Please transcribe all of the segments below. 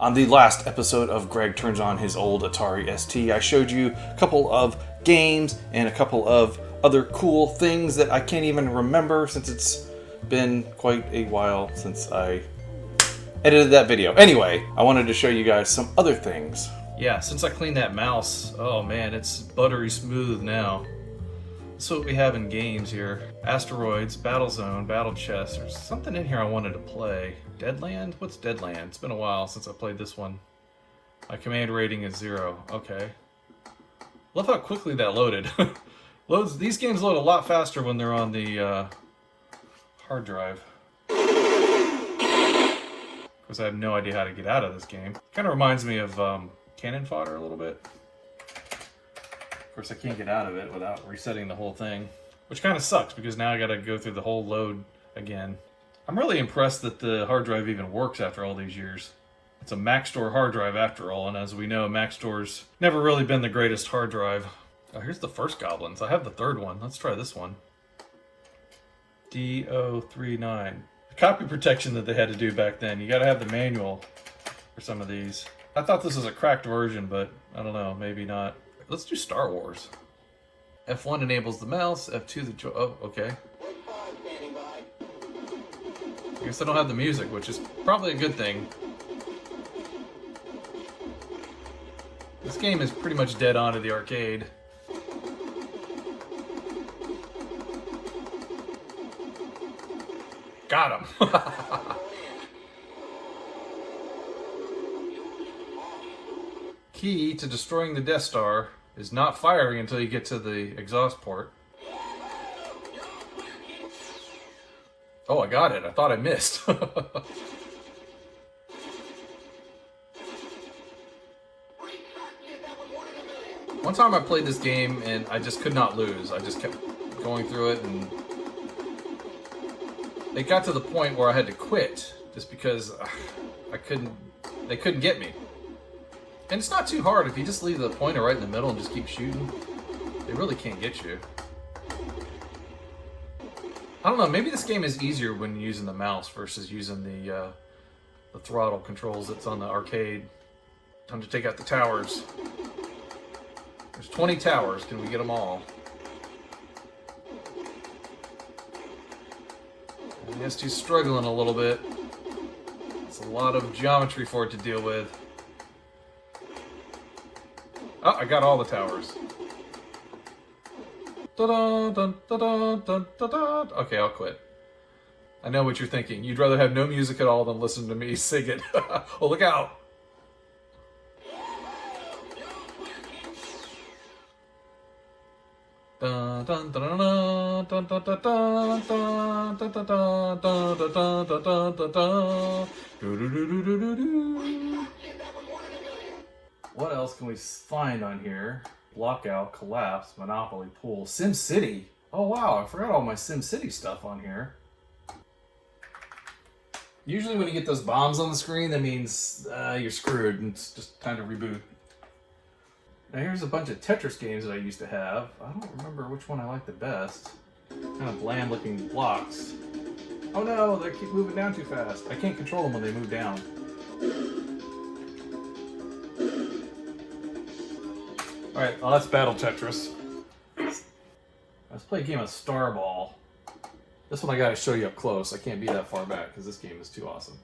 On the last episode of Greg Turns On His Old Atari ST, I showed you a couple of games and a couple of other cool things that I can't even remember since it's been quite a while since I edited that video. Anyway, I wanted to show you guys some other things. Yeah, since I cleaned that mouse, oh man, it's buttery smooth now. That's what we have in games here. Asteroids, Battle Zone, Battle Chess. There's something in here I wanted to play. Deadland? What's Deadland? It's been a while since I played this one. My command rating is 0. Okay. Love how quickly that loaded. These games load a lot faster when they're on the hard drive. Because I have no idea how to get out of this game. Kind of reminds me of Cannon Fodder a little bit. Of course, I can't get out of it without resetting the whole thing. Which kind of sucks, because now I gotta go through the whole load again. I'm really impressed that the hard drive even works after all these years. It's a Maxtor hard drive after all, and as we know, Maxtor's never really been the greatest hard drive. Oh, here's the first Goblins. I have the third one. Let's try this one. D039. The copy protection that they had to do back then. You gotta have the manual for some of these. I thought this was a cracked version, but I don't know, maybe not. Let's do Star Wars. F1 enables the mouse, F2 the oh, okay. I guess I don't have the music, which is probably a good thing. This game is pretty much dead on to the arcade. Got him! Key to destroying the Death Star is not firing until you get to the exhaust port. Oh, I got it. I thought I missed. One time I played this game and I just could not lose. I just kept going through it, and it got to the point where I had to quit just because they couldn't get me. And it's not too hard if you just leave the pointer right in the middle and just keep shooting. They really can't get you. I don't know, maybe this game is easier when using the mouse versus using the throttle controls that's on the arcade. Time to take out the towers. There's 20 towers. Can we get them all? The ST's struggling a little bit. It's a lot of geometry for it to deal with. Oh, I got all the towers. Okay, I'll quit. I know what you're thinking. You'd rather have no music at all than listen to me sing it. Oh, look out! What else can we find on here? Lockout, Collapse, Monopoly, Pool, SimCity. Oh wow, I forgot all my SimCity stuff on here. Usually when you get those bombs on the screen, that means you're screwed and it's just time to reboot. Now here's a bunch of Tetris games that I used to have. I don't remember which one I like the best. Kind of bland looking blocks. Oh no, they keep moving down too fast. I can't control them when they move down. Alright, well that's Battle Tetris. Let's play a game of Starball. This one I gotta show you up close. I can't be that far back because this game is too awesome.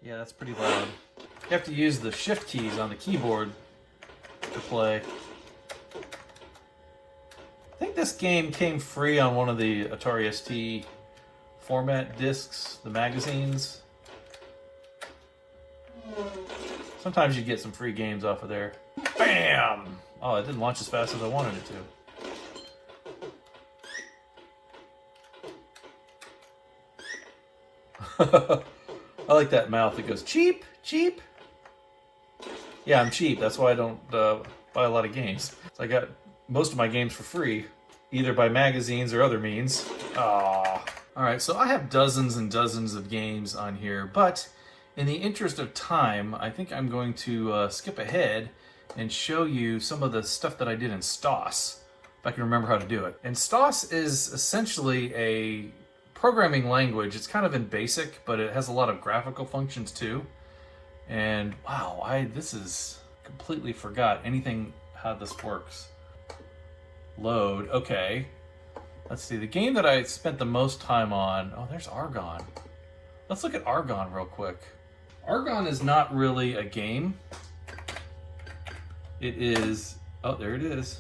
Yeah, that's pretty loud. You have to use the shift keys on the keyboard to play. I think this game came free on one of the Atari ST format discs, the magazines. Sometimes you get some free games off of there. Bam! Oh, it didn't launch as fast as I wanted it to. I like that mouth that goes, cheap, cheap. Yeah, I'm cheap. That's why I don't buy a lot of games. So I got most of my games for free, either by magazines or other means. Aww. Alright, so I have dozens and dozens of games on here, but in the interest of time, I think I'm going to skip ahead and show you some of the stuff that I did in STOS. if I can remember how to do it. And STOS is essentially a programming language. It's kind of in BASIC, but it has a lot of graphical functions too. And wow, this is completely forgot anything how this works. Load, okay. Let's see, the game that I spent the most time on, oh, there's Argon. Let's look at Argon real quick. Argon is not really a game. It is, oh, there it is.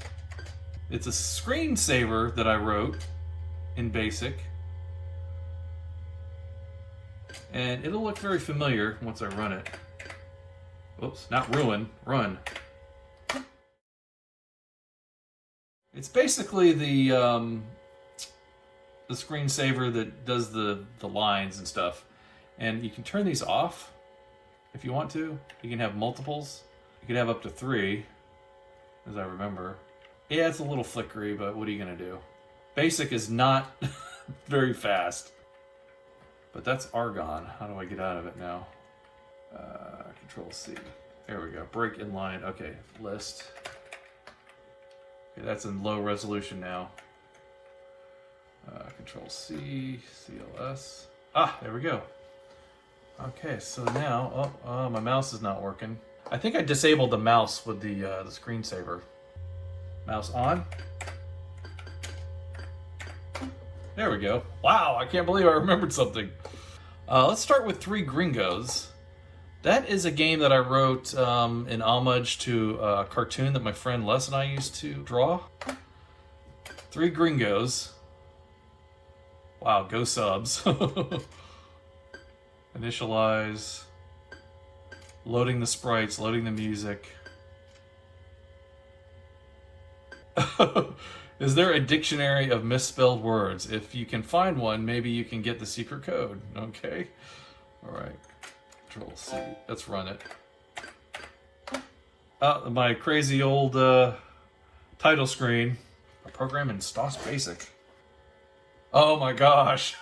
It's a screensaver that I wrote in BASIC. And it'll look very familiar once I run it. Oops, not ruin, run. It's basically the screensaver that does the lines and stuff. And you can turn these off if you want to. You can have multiples. You can have up to 3, as I remember. Yeah, it's a little flickery, but what are you gonna do? BASIC is not very fast. But that's Argon. How do I get out of it now? Control C. There we go. Break inline. Okay, list. Okay, that's in low resolution now. Control C, CLS. Ah, there we go. Okay, so now, oh, my mouse is not working. I think I disabled the mouse with the screensaver. Mouse on. There we go. Wow, I can't believe I remembered something. Let's start with Three Gringos. That is a game that I wrote in homage to a cartoon that my friend Les and I used to draw. Three Gringos. Wow, go subs. Initialize. Loading the sprites, loading the music. Is there a dictionary of misspelled words? If you can find one, maybe you can get the secret code. Okay. All right. Control C. Let's run it. My crazy old title screen. A program in STOS Basic. Oh my gosh.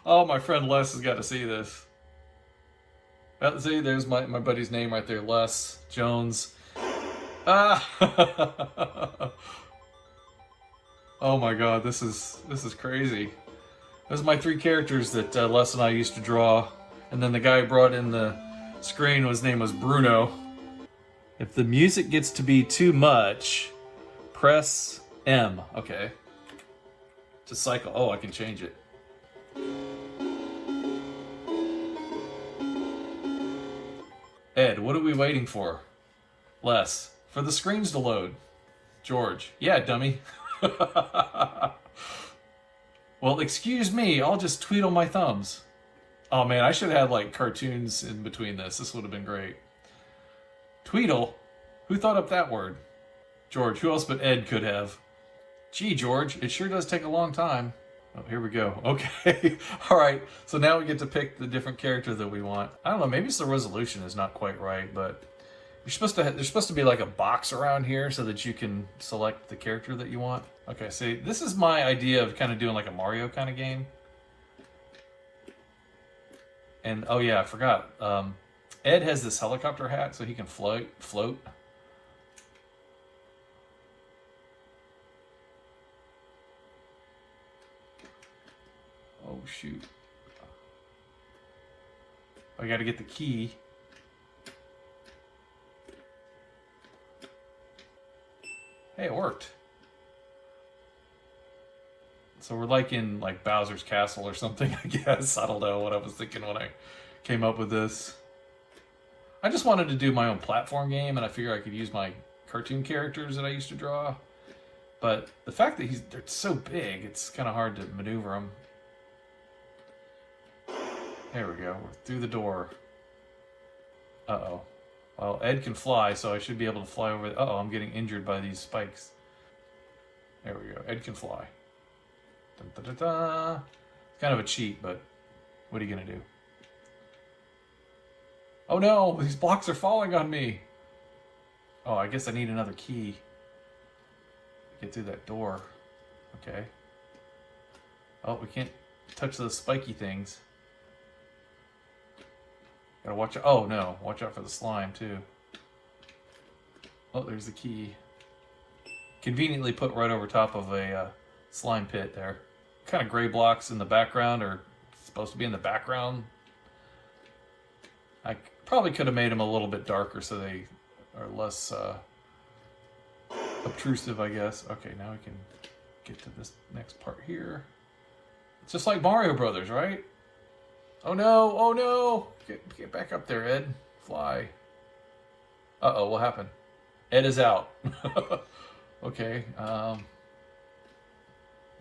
Oh, my friend Les has got to see this. See, there's my buddy's name right there, Les Jones. Oh my god, this is crazy. Those are my 3 characters that Les and I used to draw, and then the guy who brought in the screen, his name was Bruno. If the music gets to be too much, press M. Okay. To cycle. Oh, I can change it. Ed, what are we waiting for? Les. For the screens to load. George. Yeah, dummy. Well, excuse me. I'll just tweedle my thumbs. Oh, man. I should have had, like, cartoons in between this. This would have been great. Tweedle? Who thought up that word? George. Who else but Ed could have? Gee, George. It sure does take a long time. Oh, here we go. Okay. All right. So now we get to pick the different character that we want. I don't know. Maybe it's the resolution is not quite right, but... there's supposed to be like a box around here so that you can select the character that you want. Okay, see, this is my idea of kind of doing like a Mario kind of game. And, oh yeah, I forgot. Ed has this helicopter hat so he can float. Oh, shoot. I gotta get the key. Hey, it worked. So we're like in like Bowser's Castle or something, I guess. I don't know what I was thinking when I came up with this. I just wanted to do my own platform game, and I figured I could use my cartoon characters that I used to draw. But the fact that they're so big, it's kind of hard to maneuver them. There we go. We're through the door. Uh-oh. Well, Ed can fly, so I should be able to fly over... Uh-oh, I'm getting injured by these spikes. There we go. Ed can fly. Dun, dun, dun, dun. It's kind of a cheat, but what are you going to do? Oh no! These blocks are falling on me! Oh, I guess I need another key to get through that door. Okay. Oh, we can't touch those spiky things. Gotta watch out. Oh no, watch out for the slime too. Oh, there's the key. conveniently put right over top of a slime pit there. Kind of gray blocks in the background, or supposed to be in the background. I probably could have made them a little bit darker so they are less obtrusive, I guess. Okay, now we can get to this next part here. It's just like Mario Brothers, right? Oh no, oh no! Get back up there, Ed. Fly. Uh-oh, what happened? Ed is out. Okay, uh-oh.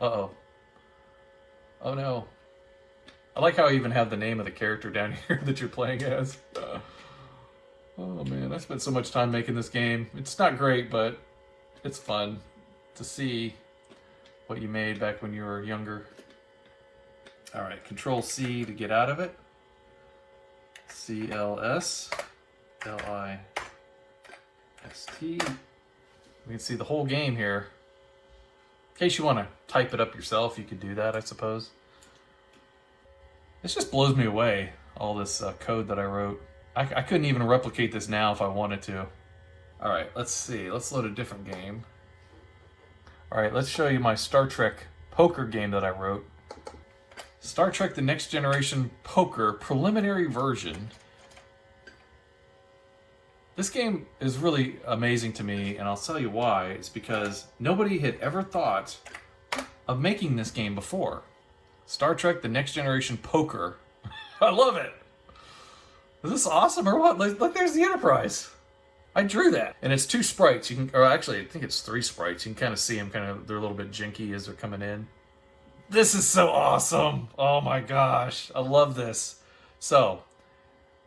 Oh no. I like how I even have the name of the character down here that you're playing as. Oh man, I spent so much time making this game. It's not great, but it's fun to see what you made back when you were younger. Alright, Control C to get out of it. CLS LIST. We can see the whole game here. In case you want to type it up yourself, you could do that, I suppose. This just blows me away, all this code that I wrote. I couldn't even replicate this now if I wanted to. Alright, let's see. Let's load a different game. Alright, let's show you my Star Trek poker game that I wrote. Star Trek The Next Generation Poker preliminary version. This game is really amazing to me, and I'll tell you why. It's because nobody had ever thought of making this game before. Star Trek The Next Generation Poker. I love it! Is this awesome or what? Look, there's the Enterprise. I drew that. And it's 2 sprites. You can, or actually, I think it's 3 sprites. You can kind of see them, they're a little bit jinky as they're coming in. This is so awesome! Oh my gosh, I love this. So,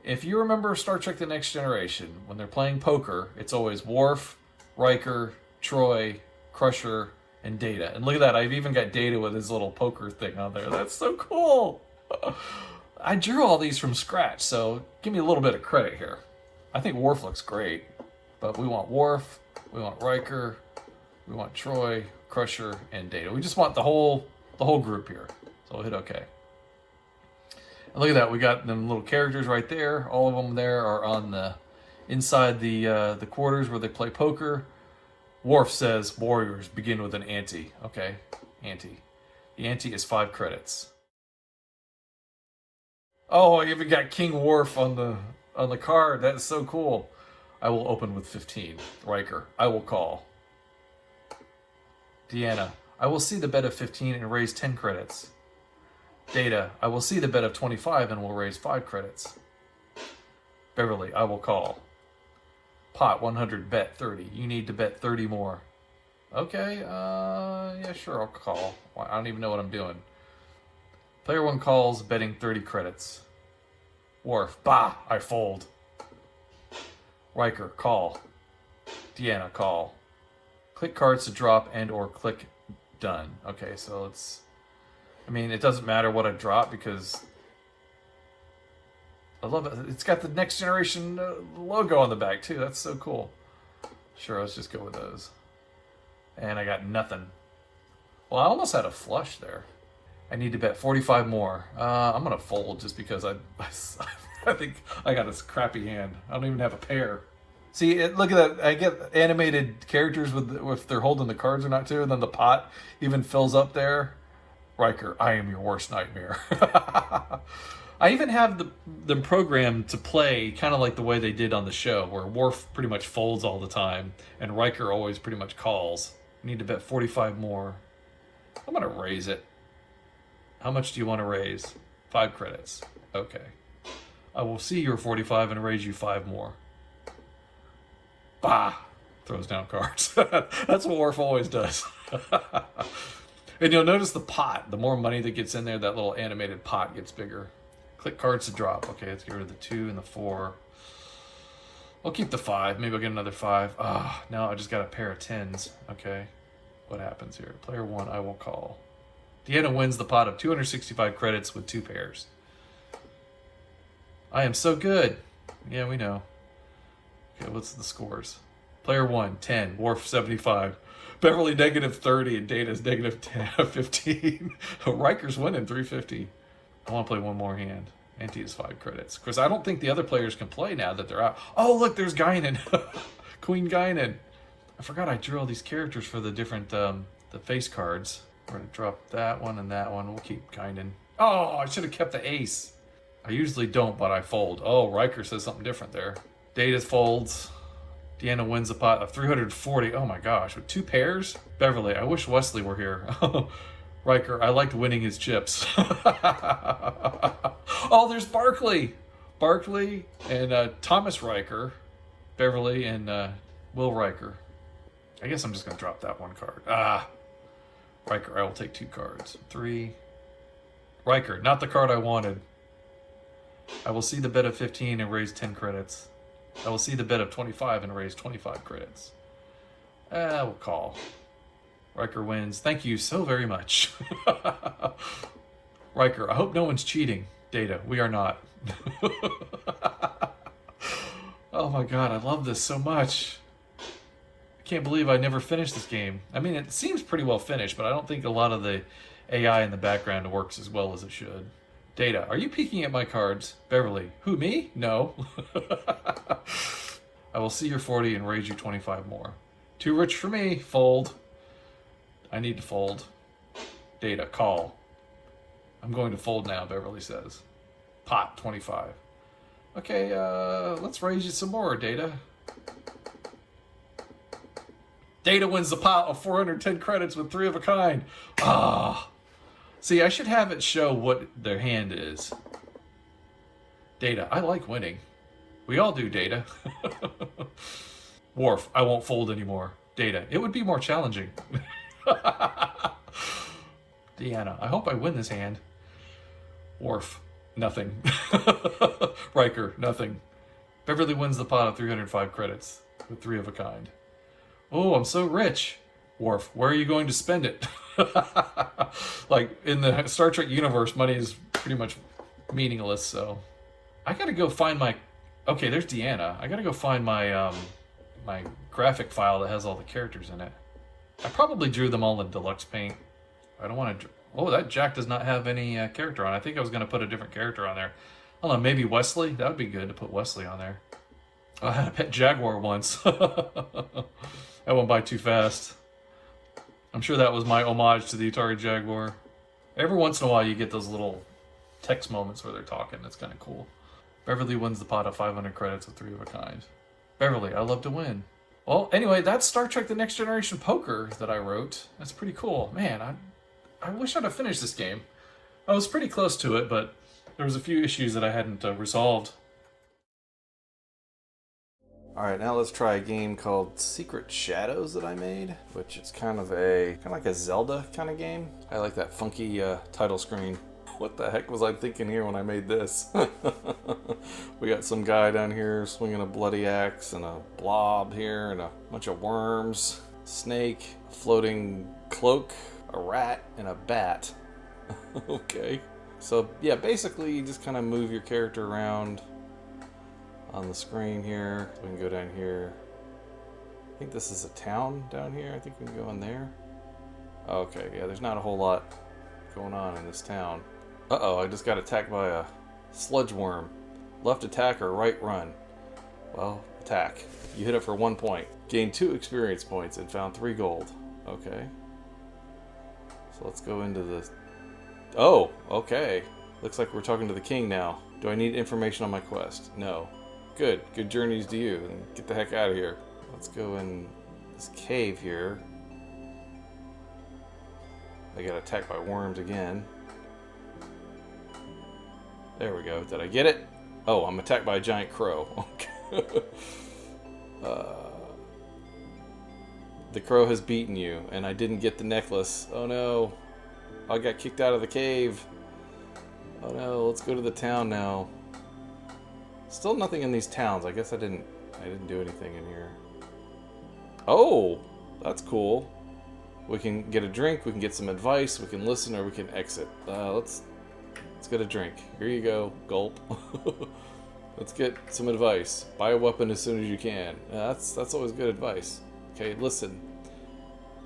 if you remember Star Trek The Next Generation, when they're playing poker, it's always Worf, Riker, Troy, Crusher, and Data. And look at that, I've even got Data with his little poker thing on there. That's so cool! I drew all these from scratch, so give me a little bit of credit here. I think Worf looks great, but we want Worf, we want Riker, we want Troy, Crusher, and Data. We just want the whole group here. So we'll hit OK. And look at that, we got them little characters right there. All of them there are on the inside the quarters where they play poker. Worf says, "Warriors begin with an ante." Okay, ante. The ante is 5 credits. Oh, I even got King Worf on the card. That is so cool. I will open with 15. Riker, I will call. Deanna, I will see the bet of 15 and raise 10 credits. Data, I will see the bet of 25 and will raise 5 credits. Beverly, I will call. Pot, 100, bet 30. You need to bet 30 more. Okay, yeah, sure, I'll call. I don't even know what I'm doing. Player 1 calls, betting 30 credits. Worf, bah, I fold. Riker, call. Deanna, call. Click cards to drop and or click done. Okay, so it's... I mean, it doesn't matter what I drop because... I love it. It's got the Next Generation logo on the back too. That's so cool. Sure, let's just go with those. And I got nothing. Well, I almost had a flush there. I need to bet 45 more. I'm going to fold just because I think I got this crappy hand. I don't even have a pair. See, look at that. I get animated characters with if they're holding the cards or not too, and then the pot even fills up there. Riker, I am your worst nightmare. I even have them programmed to play kind of like the way they did on the show, where Worf pretty much folds all the time, and Riker always pretty much calls. I need to bet 45 more. I'm going to raise it. How much do you want to raise? 5 credits. Okay. I will see your 45 and raise you 5 more. Bah! Throws down cards. That's what Worf always does. And you'll notice the pot. The more money that gets in there, that little animated pot gets bigger. Click cards to drop. Okay, let's get rid of the 2 and the 4. I'll keep the 5. Maybe I'll get another 5. Ah, now I just got a pair of 10s. Okay. What happens here? Player 1, I will call. Deanna wins the pot of 265 credits with 2 pairs. I am so good. Yeah, we know. Okay, what's the scores? Player 1, 10. Worf, 75. Beverly, negative 30. And Data's negative 10, 15. Riker's winning, 350. I want to play one more hand. Ante is 5 credits. Of course, I don't think the other players can play now that they're out. Oh, look, there's Guinan. Queen Guinan. I forgot I drew all these characters for the different, the face cards. We're gonna drop that one and that one. We'll keep Kynan. Oh, I should have kept the ace. I usually don't, but I fold. Oh, Riker says something different there. Data folds. Deanna wins a pot of 340. Oh my gosh, with 2 pairs? Beverly, I wish Wesley were here. Riker, I liked winning his chips. Oh, there's Barkley. Barkley and Thomas Riker. Beverly and Will Riker. I guess I'm just going to drop that one card. Riker, I will take 2 cards. 3. Riker, not the card I wanted. I will see the bid of 15 and raise 10 credits. I will see the bid of 25 and raise 25 credits. We'll call. Riker wins. Thank you so very much. Riker, I hope no one's cheating. Data, we are not. Oh my god, I love this so much. I can't believe I never finished this game. I mean, it seems pretty well finished, but I don't think a lot of the AI in the background works as well as it should. Data, are you peeking at my cards? Beverly, who, me? No. I will see your 40 and raise you 25 more. Too rich for me. Fold. I need to fold. Data, call. I'm going to fold now, Beverly says. Pot, 25. Okay, let's raise you some more, Data. Data wins the pot of 410 credits with 3 of a kind. See, I should have it show what their hand is. Data, I like winning. We all do, Data. Worf, I won't fold anymore. Data, it would be more challenging. Deanna, I hope I win this hand. Worf, nothing. Riker, nothing. Beverly wins the pot of 305 credits with 3 of a kind. Oh, I'm so rich. Worf, where are you going to spend it? Like, in the Star Trek universe, money is pretty much meaningless, so... I gotta go find my... Okay, there's Deanna. I gotta go find my, my graphic file that has all the characters in it. I probably drew them all in deluxe paint. I don't want to... Oh, that Jack does not have any character on. I think I was going to put a different character on there. I don't know, maybe Wesley? That would be good to put Wesley on there. I had a pet Jaguar once. I went by too fast. I'm sure that was my homage to the Atari Jaguar. Every once in a while you get those little text moments where they're talking. That's kind of cool. Beverly wins the pot of 500 credits with 3 of a kind. Beverly, I love to win. Well, anyway, that's Star Trek The Next Generation Poker that I wrote. That's pretty cool. Man, I wish I'd have finished this game. I was pretty close to it, but there was a few issues that I hadn't resolved. Alright, now let's try a game called Secret Shadows that I made, which is kind of like a Zelda kind of game. I like that funky title screen. What the heck was I thinking here when I made this? We got some guy down here swinging a bloody axe and a blob here and a bunch of worms, snake, floating cloak, a rat, and a bat. Okay. So yeah, basically you just kind of move your character around on the screen here. We can go down here. I think this is a town down here. I think we can go in there. Okay, yeah, there's not a whole lot going on in this town. Uh-oh, I just got attacked by a sludge worm. Left attack or right run? Well, attack. You hit it for 1 point. Gained 2 experience points and found 3 gold. Okay. So let's go into the... Oh, okay. Looks like we're talking to the king now. Do I need information on my quest? No. Good. Good journeys to you. And get the heck out of here. Let's go in this cave here. I got attacked by worms again. There we go. Did I get it? Oh, I'm attacked by a giant crow. The crow has beaten you, and I didn't get the necklace. Oh no. I got kicked out of the cave. Oh no, let's go to the town now. Still nothing in these towns. I guess I didn't do anything in here. Oh, that's cool. We can get a drink, we can get some advice, we can listen, or we can exit. Let's get a drink. Here you go. Gulp. Let's get some advice. Buy a weapon as soon as you can. That's always good advice. Okay, listen.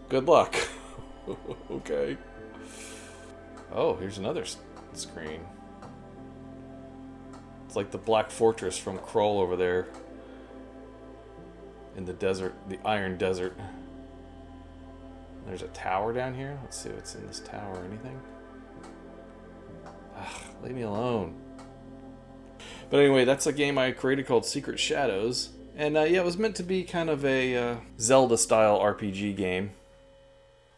Good luck. Okay. Oh, here's another screen. It's like the Black Fortress from Kroll over there in the desert, the Iron Desert. There's a tower down here. Let's see what's in this tower. Anything? Leave me alone. But anyway, that's a game I created called Secret Shadows. And yeah, it was meant to be kind of a Zelda-style RPG game.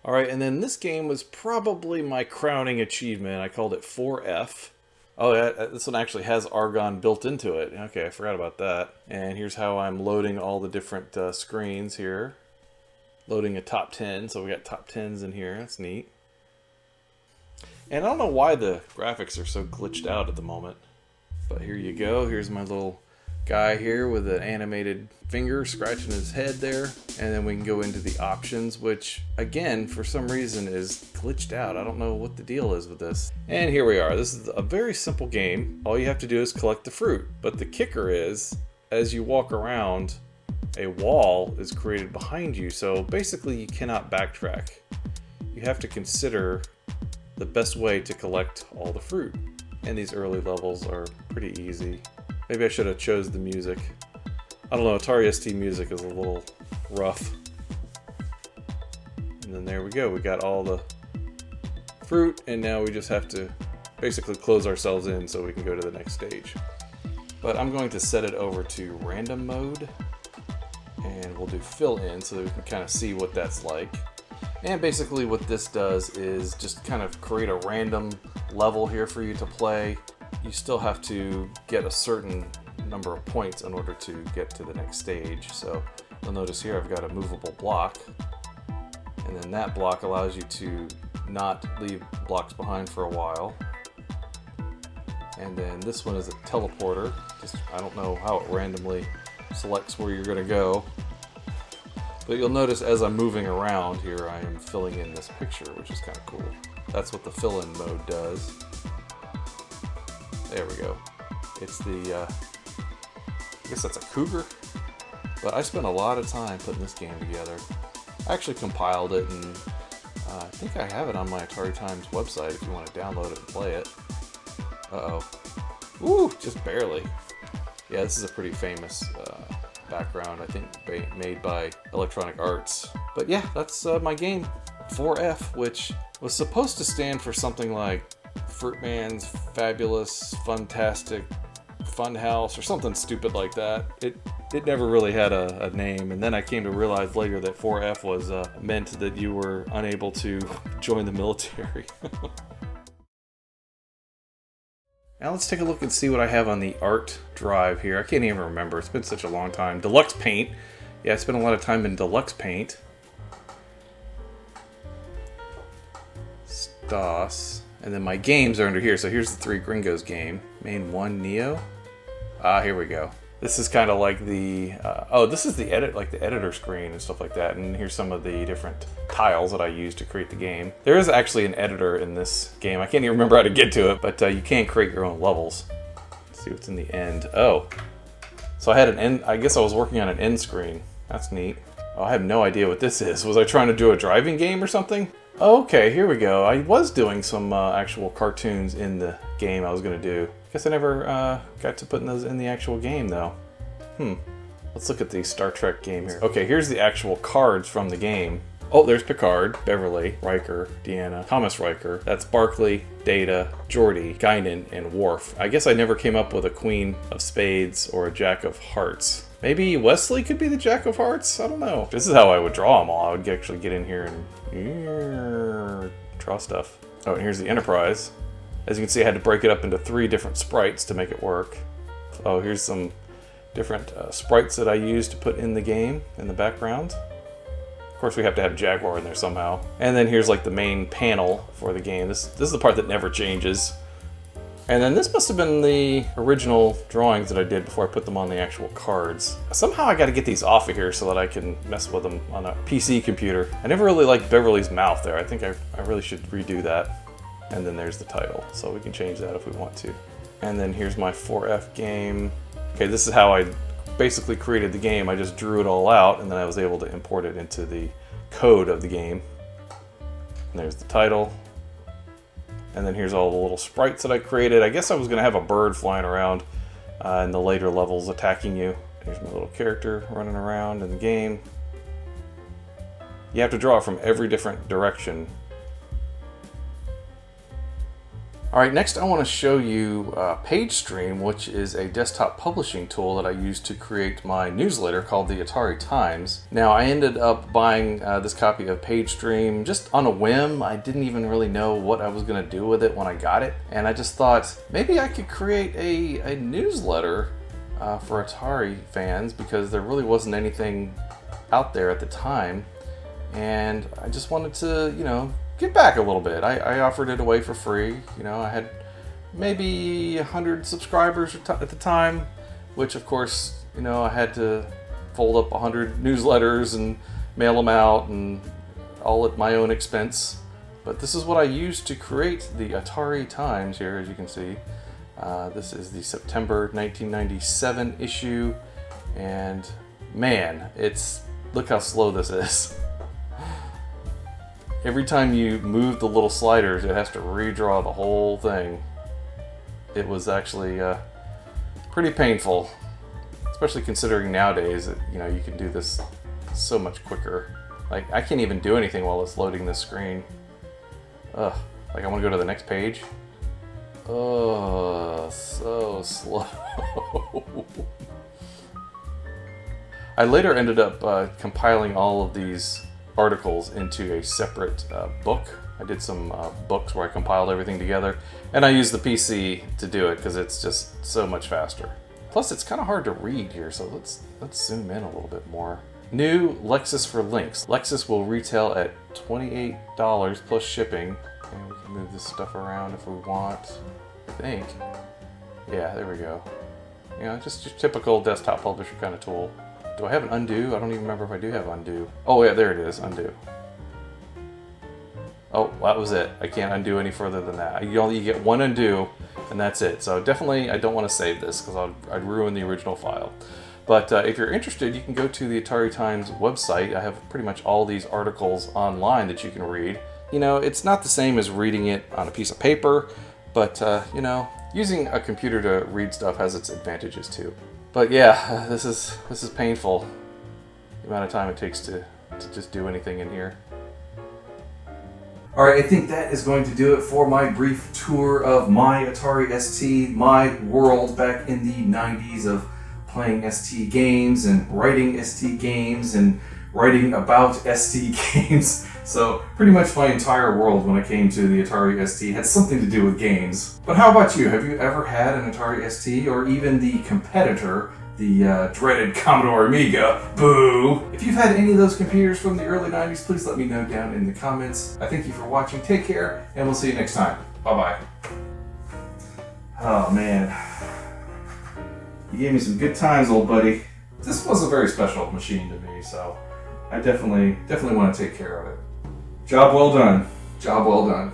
Alright, and then this game was probably my crowning achievement. I called it 4F. Oh, yeah, this one actually has Argon built into it. Okay, I forgot about that. And here's how I'm loading all the different screens here. Loading a top 10, so we got top 10s in here. That's neat. And I don't know why the graphics are so glitched out at the moment. But here you go. Here's my little guy here with an animated finger scratching his head there. And then we can go into the options, which, again, for some reason is glitched out. I don't know what the deal is with this. And here we are. This is a very simple game. All you have to do is collect the fruit. But the kicker is, as you walk around, a wall is created behind you, so basically you cannot backtrack. You have to consider the best way to collect all the fruit. And these early levels are pretty easy. Maybe I should have chose the music. I don't know, Atari ST music is a little rough. And then there we go, we got all the fruit, and now we just have to basically close ourselves in so we can go to the next stage. But I'm going to set it over to random mode. And we'll do fill in so that we can kind of see what that's like. And basically what this does is just kind of create a random level here for you to play. You still have to get a certain number of points in order to get to the next stage. So you'll notice here I've got a movable block. And then that block allows you to not leave blocks behind for a while. And then this one is a teleporter. Just, I don't know how it randomly selects where you're going to go. But you'll notice as I'm moving around here, I am filling in this picture, which is kind of cool. That's what the fill-in mode does. There we go. It's the, I guess that's a cougar? But I spent a lot of time putting this game together. I actually compiled it, and I think I have it on my Atari Times website if you want to download it and play it. Uh-oh. Ooh, just barely. Yeah, this is a pretty famous background, I think, made by Electronic Arts. But yeah, that's my game, 4F, which was supposed to stand for something like Fruitman's Fabulous, Funtastic, Funhouse, or something stupid like that. It never really had a name, and then I came to realize later that 4F was meant that you were unable to join the military. Now let's take a look and see what I have on the art drive here. I can't even remember. It's been such a long time. Deluxe Paint. Yeah, I spent a lot of time in Deluxe Paint. STOS. And then my games are under here. So here's the Three Gringos game. Main 1 Neo. Here we go. This is kind of like the, this is the editor screen and stuff like that. And here's some of the different tiles that I use to create the game. There is actually an editor in this game. I can't even remember how to get to it, but you can create your own levels. Let's see what's in the end. Oh, so I had an end, I guess I was working on an end screen. That's neat. Oh, I have no idea what this is. Was I trying to do a driving game or something? Okay, here we go. I was doing some actual cartoons in the game I was gonna do. Guess I never got to putting those in the actual game though. Let's look at the Star Trek game here. Okay, here's the actual cards from the game. Oh, there's Picard, Beverly, Riker, Deanna, Thomas Riker. That's Barclay, Data, Geordi, Guinan, and Worf. I guess I never came up with a Queen of Spades or a Jack of Hearts. Maybe Wesley could be the Jack of Hearts? I don't know. This is how I would draw them all. I would actually get in here and draw stuff. Oh, and here's the Enterprise. As you can see, I had to break it up into 3 different sprites to make it work. Oh, here's some different sprites that I used to put in the game in the background. Of course, we have to have Jaguar in there somehow. And then here's like the main panel for the game. This is the part that never changes. And then this must have been the original drawings that I did before I put them on the actual cards. Somehow I got to get these off of here so that I can mess with them on a PC computer. I never really liked Beverly's mouth there. I think I really should redo that. And then there's the title, so we can change that if we want to. And then here's my 4F game. Okay, this is how I basically created the game. I just drew it all out, and then I was able to import it into the code of the game. And there's the title. And then here's all the little sprites that I created. I guess I was going to have a bird flying around in the later levels attacking you. Here's my little character running around in the game. You have to draw from every different direction. Alright, next I want to show you PageStream, which is a desktop publishing tool that I use to create my newsletter called the Atari Times. Now, I ended up buying this copy of PageStream just on a whim. I didn't even really know what I was going to do with it when I got it, and I just thought maybe I could create a newsletter for Atari fans, because there really wasn't anything out there at the time, and I just wanted to, you know, give back a little bit. I offered it away for free. You know, I had maybe 100 subscribers at the time, which of course, you know, I had to fold up 100 newsletters and mail them out, and all at my own expense. But this is what I used to create the Atari Times here, as you can see. This is the September 1997 issue, and man, look how slow this is. Every time you move the little sliders, it has to redraw the whole thing. It was actually pretty painful, especially considering nowadays that, you know, you can do this so much quicker. Like, I can't even do anything while it's loading this screen. Ugh. Like, I want to go to the next page. Oh, so slow. I later ended up compiling all of these articles into a separate book. I did some books where I compiled everything together, and I used the PC to do it because it's just so much faster. Plus, it's kind of hard to read here, so let's zoom in a little bit more. New Lexus for links. Lexus will retail at $28 plus shipping, and we can move this stuff around if we want. I think. Yeah, there we go. You know, just your typical desktop publisher kind of tool. Do I have an undo? I don't even remember if I do have undo. Oh yeah, there it is, undo. Oh, that was it. I can't undo any further than that. You get one undo, and that's it. So definitely, I don't want to save this because I'd ruin the original file. But if you're interested, you can go to the Atari Times website. I have pretty much all these articles online that you can read. You know, it's not the same as reading it on a piece of paper, but you know, using a computer to read stuff has its advantages too. But yeah, this is painful, the amount of time it takes to just do anything in here. Alright, I think that is going to do it for my brief tour of my Atari ST, my world back in the 90s of playing ST games and writing ST games and writing about ST games. So pretty much my entire world when it came to the Atari ST had something to do with games. But how about you? Have you ever had an Atari ST, or even the competitor, the dreaded Commodore Amiga? Boo! If you've had any of those computers from the early 90s, please let me know down in the comments. I thank you for watching. Take care, and we'll see you next time. Bye-bye. Oh man. You gave me some good times, old buddy. This was a very special machine to me, so I definitely want to take care of it. Job well done. Job well done.